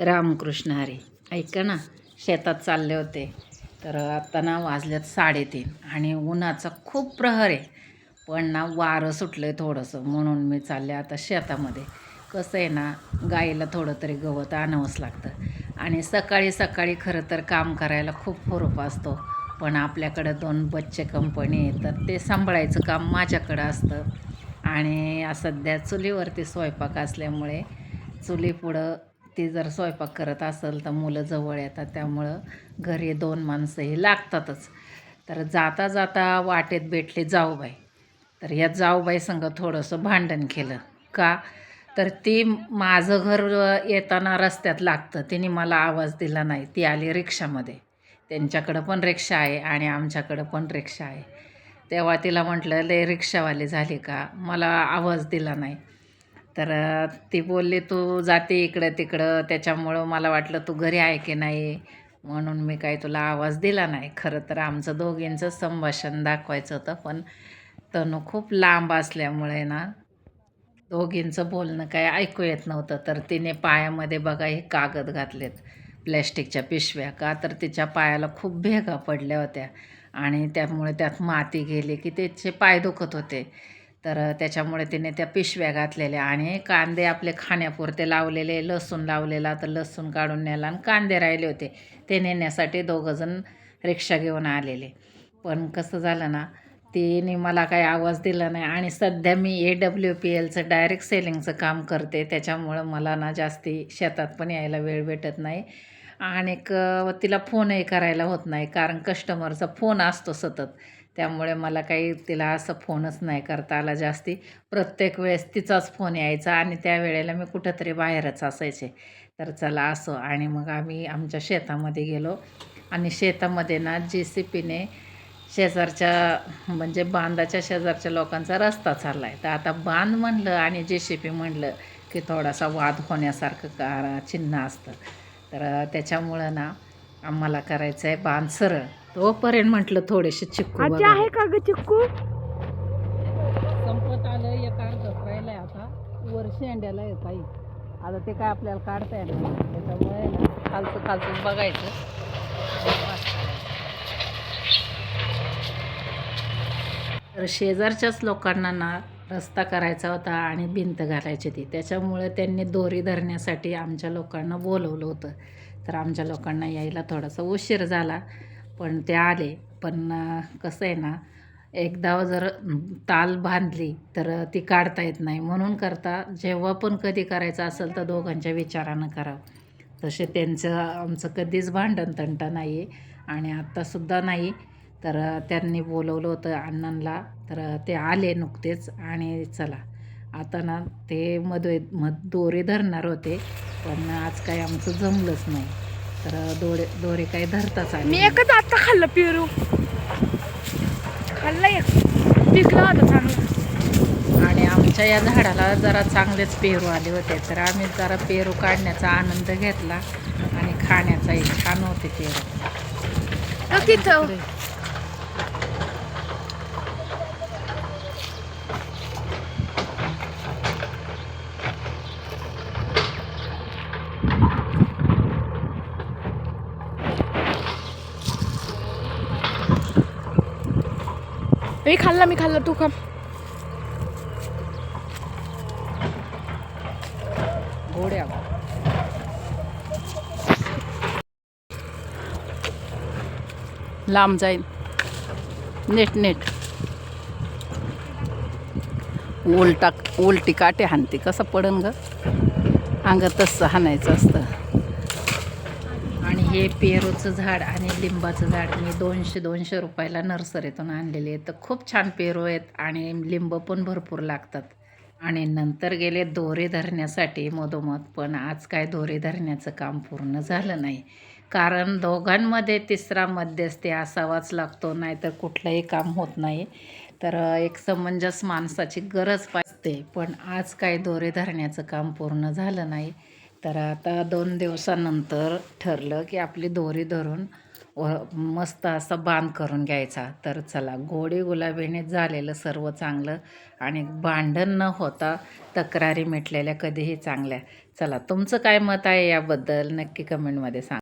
रामकृष्ण हरी. ऐका ना, शेतात चालले होते तर आता ना वाजल्यात 3:30 आणि उन्हाचा खूप प्रहर आहे. पण ना वारं सुटलं आहे थोडंसं, म्हणून मी चालले आता शेतामध्ये. कसं आहे ना, गाईला थोडं तरी गवत आणावंच लागतं आणि सकाळी सकाळी खरं तर काम करायला खूप हुरूप असतो. पण आपल्याकडं 2 बच्चे कंपनी आहे, तर ते सांभाळायचं काम माझ्याकडं असतं. आणि सध्या चुलीवरती स्वयंपाक असल्यामुळे चुलीपुढं ती जर स्वयंपाक करत असेल तर मुलं जवळ येतात, त्यामुळं घरी 2 माणसंही लागतातच. तर जाता जाता वाटेत भेटले जाऊबाई. तर या जाऊबाई संग थोडंसं भांडण केलं. का? तर ती माझं घर येताना रस्त्यात लागतं, तिने मला आवाज दिला नाही. ती आली रिक्षामध्ये. त्यांच्याकडं पण रिक्षा आहे आणि आमच्याकडं पण रिक्षा आहे. तेव्हा तिला म्हटलं, लय रिक्षावाली झाली का, मला आवाज दिला नाही. तर ती बोलली, तू जाते इकडं तिकडं, त्याच्यामुळं मला वाटलं तू घरी आहे की नाही, म्हणून मी काही तुला आवाज दिला नाही. खरं तर आमचं दोघींचं संभाषण दाखवायचं होतं, पण तणू खूप लांब असल्यामुळे ना दोघींचं बोलणं काय ऐकू येत नव्हतं. तर तिने पायामध्ये बघा हे कागद घातलेत, प्लॅस्टिकच्या पिशव्या. का तर तिच्या पायाला खूप भेगा पडल्या होत्या आणि त्यामुळे त्यात माती गेली की त्याचे पाय दुखत होते. तर त्याच्यामुळे तिने त्या पिशव्या घातलेल्या आणि कांदे आपले खाण्यापुरते लावलेले, लसूण लावलेला तर लसूण काढून न्याला आणि कांदे राहिले होते ते नेण्यासाठी दोघंजण रिक्षा घेऊन आलेले. पण कसं झालं ना, तिने मला काही आवाज दिला नाही आणि सध्या मी AWPLचं डायरेक्ट सेलिंगचं काम करते, त्याच्यामुळं मला ना जास्ती शेतात पण यायला वेळ भेटत नाही आणि तिला फोनही करायला होत नाही, कारण कस्टमरचा फोन असतो सतत. त्यामुळे मला काही तिला असं फोनच नाही करता आला जास्ती. प्रत्येक वेळेस तिचाच फोन यायचा आणि त्यावेळेला मी कुठंतरी बाहेरच असायचे. तर चला असो, आणि मग आम्ही आमच्या शेतामध्ये गेलो आणि शेतामध्ये ना JCPने शेजारच्या म्हणजे बांधाच्या शेजारच्या लोकांचा रस्ता चालला आहे. तर आता बांध म्हणलं आणि JCP म्हणलं की थोडासा वाद होण्यासारखं चिन्ह असतं. तर त्याच्यामुळं ना आम्हाला करायचं आहे बांध सरळ. तोपर्यंत म्हटलं थोडेसे चिक्कू आजी बघा. आहे का ग चिक्कू? संपत आलं, एक अर्धच राहिलं आहे आता. वर शेंड्याला आहे काही. आता ते काय आपल्याला काढता येणार नाही. त्याच्यामुळे ना खालचं खालचं बघायचं. तर शेजारच्याच लोकांना ना रस्ता करायचा होता आणि भिंत घालायची होती. त्याच्यामुळे त्यांनी दोरी धरण्यासाठी आमच्या लोकांना बोलवलं होतं. तर आमच्या लोकांना यायला थोडासा उशीर झाला, पण ते आले. पण कसं आहे ना, एकदा जर ताल बांधली तर ती काढता येत नाही. म्हणून करता जेव्हा पण कधी करायचं असेल तर दोघांच्या विचारानं करावं. तसे त्यांचं आमचं कधीच भांडण तंटा नाही आहे आणि आत्तासुद्धा नाही. तर त्यांनी बोलवलं होतं अण्णांना, तर ते आले नुकतेच. आणि चला आता ना ते दोरे धरणार होते, पण आज काही आमचं जमलंच नाही. तर दोरे काही धरताच आले मी नाही. एकच आता खाल्लं पेरू. खाल्लं एक पिकला होता चांगला. आणि आमच्या या झाडाला जरा चांगलेच पेरू आले होते, तर आम्ही जरा पेरू काढण्याचा आनंद घेतला आणि खाण्याचाही छान होते पेरू. तिथं मी खाल्ला तू खा. गोड्या लांब जाईल, नेट उलटी काटे हाणते, कसं पडन ग अंग, तसं हाणायचं असतं. आणि हे पेरूचं झाड आणि लिंबाचं झाड मी 200 रुपयाला नर्सरीतून आणलेले आहेत. तर खूप छान पेरू आहेत आणि लिंब पण भरपूर लागतात. आणि नंतर गेले दोरे धरण्यासाठी मधोमध, पण आज काय दोरे धरण्याचं काम पूर्ण झालं नाही, कारण दोघांमध्ये तिसरा मध्यस्थी असावाच लागतो, नाहीतर कुठलंही काम होत नाही. तर एक समंजस माणसाची गरज पाहिजे, पण आज काय दोरे धरण्याचं काम पूर्ण झालं नाही. तर आता 2 दिवसानंतर ठरलं की आपली दोरी धरून मस्त असा बांध करून घ्यायचा. तर चला, गोडी गुलाबीने झालेलं सर्व चांगलं आणि भांडण न होता तक्रारी मिटलेल्या कधीही चांगल्या. चला तुमचं काय मत आहे याबद्दल नक्की कमेंटमध्ये सांगा.